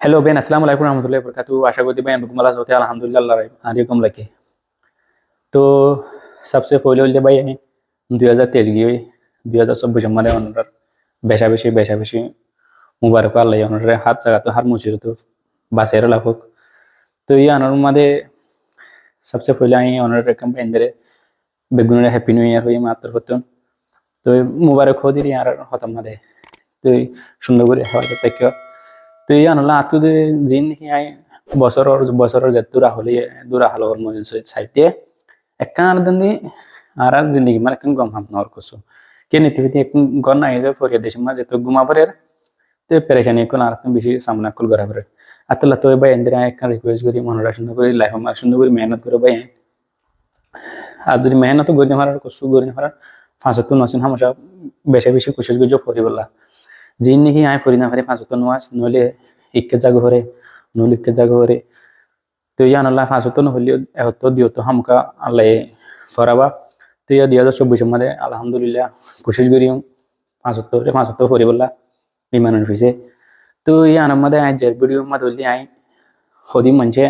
Hello Ben, আসসালামু আলাইকুম রহমতুল্লাহি বরকাতু। আশা করি বেন রকমালা হতে আলহামদুলিল্লাহ আলাইকুম লাকি। তো সবচেয়ে পहिले হইলে ভাই 2023 গিয়ে 2024 মানে ওনার বেশা বেশি মুবারক আল্লাহ ওনার হাত জায়গা তো হার মুছির তো বাসের লাখক। তো এই আনার মাঝে সবচেয়ে পहिले আমি ওনার ক্যাম্পেইন ধরে বেগুনের হ্যাপি নিউ ইয়ার হয়ে মাত্র হতেন। তো মুবারক হদির আর হতাম মাঝে তো সুন্দর করে হওয়ার থেকে তো এই আনলা আতুদে জিন দেখি আই বছরের যে দূরা হলর মজিন সাইতে একখান দন্দি আর জিন্দগি মানে একখান গম হাম নর কসু কে নীতিবিধি এক গন নাই যে ফরিয়া দেশ মাঝে তো গুমা পরের তো পেরেশানি এখন আর তুমি বেশি সামনা কুল করা পরে আতলা তো ভাই এন্দিরা একখান রিকোয়েস্ট করি মনরা সুন্দর করে লাইফ আমার সুন্দর করে মেহনত করে ভাই আর যদি মেহনত গরি মারার কসু গরি মারার ফাঁসত নসিন হামসা বেশি কোশিশ গজো ফরি বলা জিন নাকি আয় ফরি না পারে ফাঁসত নোয়াস নইলে ইক্কে জাগো হরে নইলে ইক্কে জাগো হরে তো ইয়ান আল্লাহ ফাঁসত নহলে এহত দিও তো হামকা আল্লাহ ফরাবা তো ইয়া 2024 মধ্যে আলহামদুলিল্লাহ কোশিশ করি ফাঁসত ফরি বলা বিমানের ফিসে তো ইয়ান মধ্যে আজ ভিডিও মধ্যে হইলে আই হদি মঞ্চে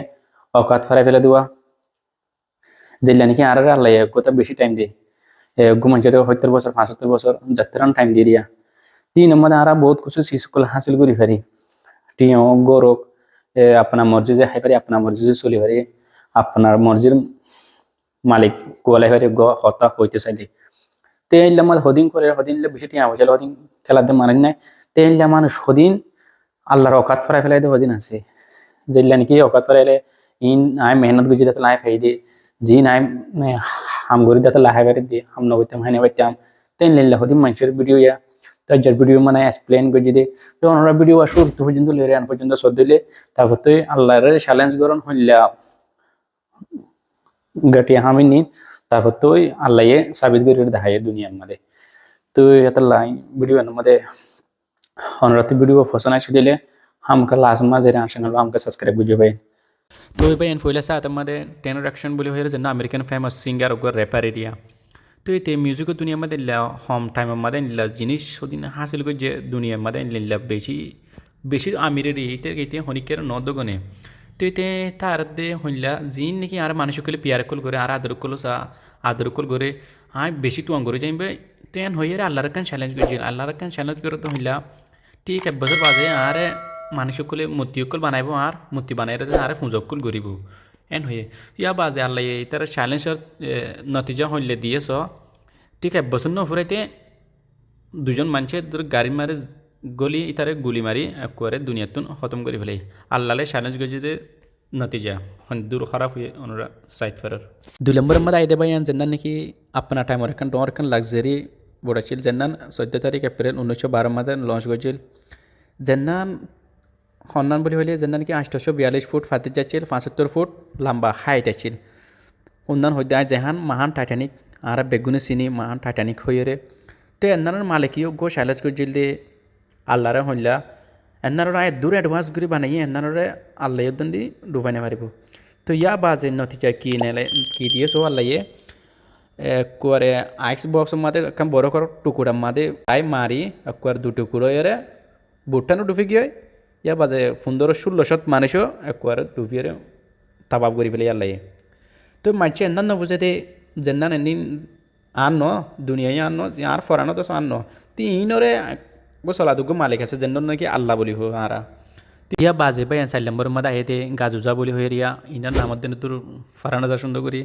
অকাত ফরাই ফেলে দেওয়া যেটা নাকি আর আল্লাহ কথা বেশি টাইম দিয়ে ঘুমাইছে 70 বছর 75 বছর যাত্রান টাইম দিয়ে দিয়া 3 নম্বরে আর বহুত কিছু শিশুকল হাসিল করি পারি টিও গৌরব আপনার মর্জি যে হাই পারি আপনার মর্জি যে চলি পারি আপনার মর্জির মালিক কোয়ালাই পারি হতা হইতে চাইলে তেইলে আমার হদিন করে হদিনলে বেশি টিয়া হয়েছিল হদিন খেলাতে মানেন নাই তেইলে মানুষ হদিন আল্লাহর অকাত ফরাই ফেলাই দিয়ে হদিন আছে যেগুলা নাকি অকাত ফরাইলে ইন আই মেহনত গুজি যাতে লাই ফাই দিয়ে জি নাই হাম গরি যাতে লাহাই বাড়ি দিয়ে হাম নবইতাম হাইনে বাইতাম তেন লিল্লা হদিন মানুষের ভিডিও ইয়া তার ভিডিও মানে এক্সপ্লেন করে যদি তো ওনারা ভিডিও আসুর তো পর্যন্ত লেরে আন পর্যন্ত সদ দিলে তারপর তো আল্লাহর চ্যালেঞ্জ করন হইলা গাটি হামি নি তারপর তো আল্লাহ সাবিত করে দেখায় দুনিয়ার মধ্যে তো এটা লাইন ভিডিও মধ্যে অনরাতে ভিডিও ফসন আসে দিলে হামকা লাস্ট মাঝে আসেন হলো হামকা সাবস্ক্রাইব বুঝে পাই তো ভাই এন ফইলা সাথে মধ্যে টেনোডাকশন বলে হয়ে যে আমেরিকান ফেমাস সিঙ্গার ওগর র্যাপার এরিয়া তো এতে মিউজিক দুনিয়ার মধ্যে হোম টাইমের মধ্যে নিলা জিনিস সদিন হাসিল করে যে দুনিয়ার মধ্যে নিলা বেশি আমিরের এইতে হনিকের নদগনে তো এতে তার দে হইলা জিন নাকি আর মানুষকে পিয়ার কল করে আর আদর কল করে আয় বেশি তুয়াং করে যাইবে তেন হইয়ে আল্লাহর কান চ্যালেঞ্জ করছিল আল্লাহর কান চ্যালেঞ্জ করে তো হইলা ঠিক এক বছর বাজে আর মানুষকলে মূর্তিকল বানাইব আর মূর্তি বানাই আর ফুঁজকল গরিব এন হয়ে ইয়া বাজে আল্লাহ তার চ্যালেঞ্জের নতিজা হইলে দিয়েছ ঠিক এক বছর ন ফুরাইতে দুজন মানুষের গাড়ি মারে গলি ইতারে গুলি মারি একবারে দুনিয়াতুন খতম করে ফেলে আল্লাহ চ্যালেঞ্জ গেছে নতিজা দূর খারাপ হয়ে ওনারা সাইড ফেরার 2 নম্বরের মধ্যে আইদে ভাই যেন নাকি আপনার টাইমের এখন তোমার এখন লাক্সারি বড়াছিল যেন 14 তারিখ এপ্রিল 1912 মধ্যে লঞ্চ করেছিল যেন সন্ধান বলি হলে যেন নাকি 842 ফুট ফাতি যাচ্ছিল 75 ফুট লম্বা হাইট আছিল সন্ধান হইতে যেহান মহান টাইটানিক আর বেগুনে চিনি মহান টাইটানিক হয়ে রে তো এনার মালিকীয় গো চ্যালেঞ্জ করেছিল দে আল্লাহরে হইলা এনার আয় দূর অ্যাডভান্স করে বানাইয়ে এনারে আল্লাহ দি ডুবাই না পারিব তো ইয়া বাজে নতিজা কি নেলে কি দিয়েছো আল্লাহ একবারে আইস বক্সের মাঝে একদম বড় কর টুকুরার মাঝে আই মারি একবার 2 টুকুরো এরে বুটটানো ডুবে গিয়ে ইয়া বাজে 15-16 মানুষও একবার ডুবিয়ে তাবাব করে ফেলে আল্লাহ তো মানছে এনার নবুঝে দে যেন এনি আন দুনিয়ায় আন আর ফরানো তো আন তিনরে চলাদুগো মালিক আছে যেন নাকি আল্লাহ বলি হো আরা ইয়া বাজে ভাই 4 নম্বরের মধ্যে আইতে গাজুজা বলি হয়ে রিয়া ইনার নামত দেন তোর ফারানো যা সুন্দর করি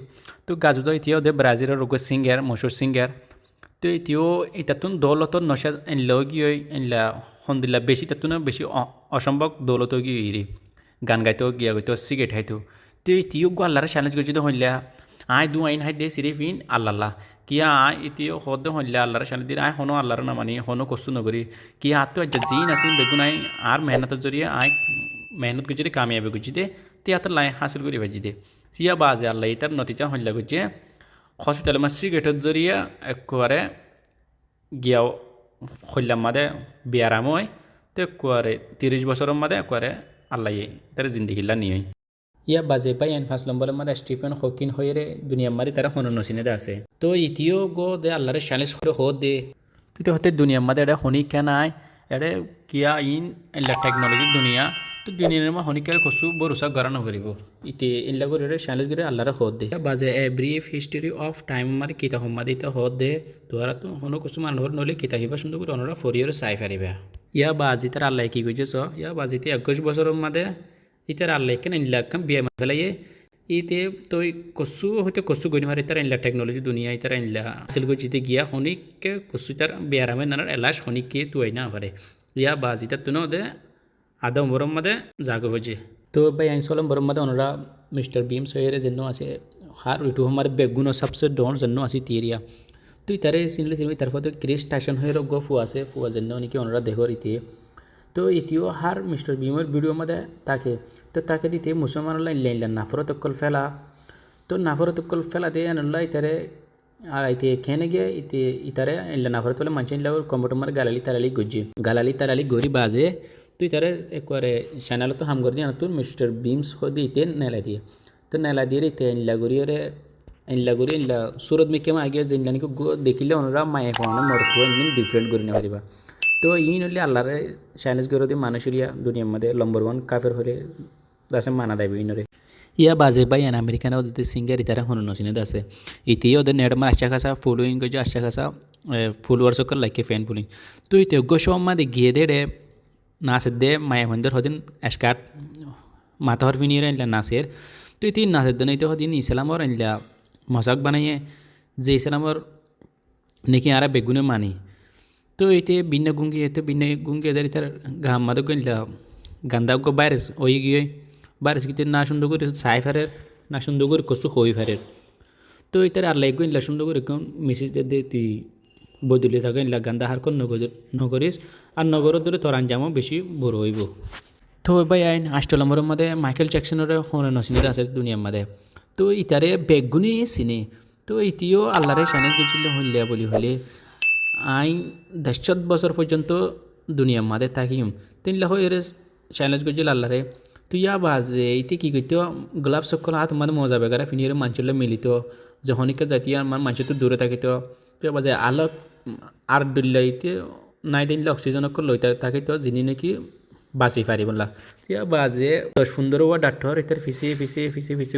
তো গাজুজা ইতিও দে ব্রাজিলের রোগ সিঙ্গার মশুর সিঙ্গার তো ইতিও ইতাতুন দৌলতর নশা এনলো গিয়ে এনলা হন্দিল্লা বেশি তাতুন বেশি অসম্ভব দৌলত গিয়ে রে গান গাইতেও গিয়া গইতো সিগারেট খাইতো তো ইতিও গো আল্লাহর চ্যালেঞ্জ করছি তো হইলা আয় দু আইন হাই দে সিরিফ ইন আল্লাহ কিয়া আয় ইতিও হদ হইলা আল্লাহর চ্যালেঞ্জ দিন আয় হনো আল্লাহর না মানি হনো কষ্ট নগরি কিয়া হাত তো জিন আসিন বেগুন আই আর মেহনতের জরিয়ে আয় মেহনত গুজি কামিয়াবি গুজি দে তিয়াত লাই হাসিল করি ভাজি দে সিয়া বাজে আল্লাহ তার নতিজা হইলা গুজি হসপিটালে মা সিগারেটের জরিয়ে একবারে গিয়াও হইলাম মাদে বিয়ারাম হয় তো একবারে 30 বছরের মাদে একবারে আল্লাহ তার জিন্দিগিল্লা নিয়ে ইয়া বাজে পাই 5 নম্বরের মধ্যে স্টিফেন হকিন হয়ে দুনিয়ার মারি তারা হন নসিনে আছে তো ইতিও গো দে আল্লাহরে চ্যালেঞ্জ করে হো দে তুই হতে দুনিয়ার মাদে এটা হনি কেন আয় এডে কিয়া ইন এলা টেকনোলজি দুনিয়া তো দুনিয়ার মা হনিকার কসু বরুসা গরানো করিব ইতে ইল্লা করে চ্যালেঞ্জ করে আল্লাহর হদ দে বাজে a brief history of time মাদি কিতা হম্মাদি তা হদ দে তোরা তো হনো কসু মানুষ নলে কিতা হিবা সুন্দর করে অনরা ফরিয়র সাই ফারিবা ইয়া বাজি তার আল্লাহ কি কইছে স ইয়া বাজিতে 21 বছরের মাদে ইতার আল্লাহ কেন ইল্লা কাম বিয়া ফেলাইয়ে ইতে তই কসু হইতে কসু গনি মারি তার ইল্লা টেকনোলজি দুনিয়া ইতার ইল্লা আসল গো জিতে গিয়া হনিক কসু তার বিয়ারামে নানার এলাশ হনিক কে তুই না পারে ইয়া বাজি তার তুনো দে আদা বরম মাদে জাগো হইছে তো ভাই আইনসলম বরম মাদে ওনরা মিস্টার বিম সয়ের জন্য আছে হার উইটু আমার বেগুন সবসে ডন জন্য আছে তিরিয়া তুই তারে চিনলে চিনবি তারপর তো ক্রিস স্টেশন হয়ে গো ফু আছে ফুয়া জন্য নাকি ওনরা দেখর ইতি তো ইতিও হার মিস্টার বিমের ভিডিও মাদে তাকে তো তাকে দিতে মুসলমান লাইন নাফরতকল ফেলা তো নাফরতকল ফেলা দিয়ে আনল্লা ইতারে আর ইতে খেনে গিয়ে ইতে ইতারে ইল্লা নাফরত বলে মানুষ ইল্লা কম্পিউটার মারে গালালি তারালি গরি বাজে তুই তারে একবারে চ্যানেল তো হাম করে দিয়ে তুই মিস্টার বিমস হদি ইতে নেলা দিয়ে তো নেলা দিয়ে ইতে ইল্লা গরি ইল্লা সুরত মিকে মা আগে যে ইল্লা নিকে দেখিলে ওনরা মায়ে কোনে মরতো ইন ডিফারেন্ট করে না পারিবা তো ইন হলে আল্লাহরে চ্যালেঞ্জ করে দিয়ে মানুষের দুনিয়ার মধ্যে নম্বর 1 কাফের হলে দাসে মানা দেবে ইনরে ইয়া বাজে বাই এন আমেরিকান ওদের সিঙ্গার ইতারা হন নসিনে দাসে ইতি ওদের নেট মার আচ্ছা খাসা ফলোইং গজে আচ্ছা খাসা ফলোয়ার্স কর লাইকে ফ্যান ফলোইং তো ইতে গোশো মাদে গিয়ে দে নাচ দে মায়া হন্দর হদিন এসকাট মাথা হর ফিনিয়ে আনলা নাচের তো ইতি নাচের দিন ইতে হদিন ইসলামর আনলা মজাক বানাইয়ে যে ইসলামর নাকি আরা বেগুনে মানি তো এতে বিন্ন গুঙ্গি এদের তার ঘাম মাদক গইলা গান্দা গো বাইরেস ওই গিয়ে বাইরেস গিয়ে না সুন্দর করে ছাই ফেরের না সুন্দর করে কসু হই ফেরের তো এটার আর লাইক গইলা সুন্দর করে কোন মিসেস দে তুই বদলে থাকে ইলা গান্দা হার কোন নগরিস আর নগর ধরে তোর আঞ্জামও বেশি বড় হইব তো ভাই আইন 8 নম্বরের মধ্যে মাইকেল জ্যাকসনের হনে নসিনে আছে দুনিয়ার মধ্যে তো ইতারে বেগুনি চিনি তো ইতিও আল্লাহরে চ্যালেঞ্জ করছিল হইলিয়া বলি হলে আইন 10 বছর পর্যন্ত দুনিয়ার মাঝে থাকিম তিনলা হয়ে চ্যালেঞ্জ করছিল আল্লাহরে তুই ইয়া বাজে ইতি কী করতো গোলাপ সকল হাত মানে মজা বেগারা ফিনিয়ে মানুষের মিলিত যে হনিকে জাতীয় আমার মানুষের তো দূরে থাকিত তো বাজে আলোক আর ডুল্লাইতে নাই দিনলে অক্সিজেন লই থাকিত যিনি নাকি বাঁচি পারি বললা ইয়া বাজে সুন্দর হওয়া ডাক্তর ইতার ফিসে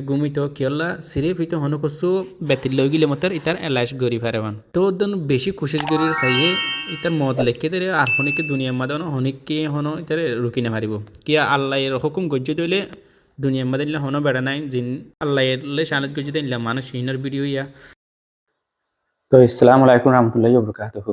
ঘুমিত কিয়লা সিরিফ ইতো হনু কসু বেতিল লই গেলে মতার ইতার এলাশ গরি ফারেবান তো ওদন বেশি কোশিশ করি চাইয়ে ইতার মদ লেখে দে আর হনিকে দুনিয়ার মাদে হনিকে হনো ইতার রুকি না পারিব কিয়া আল্লাহ এর হুকুম গজ্য দিলে দুনিয়ার মাদে হনো বেড়া নাই জিন আল্লাহ এর চ্যালেঞ্জ গজ্য দিলে মানুষ হিনার ভিডিও ইয়া তো আসসালামু আলাইকুম রহমতুল্লাহি ওয়া বারাকাতুহু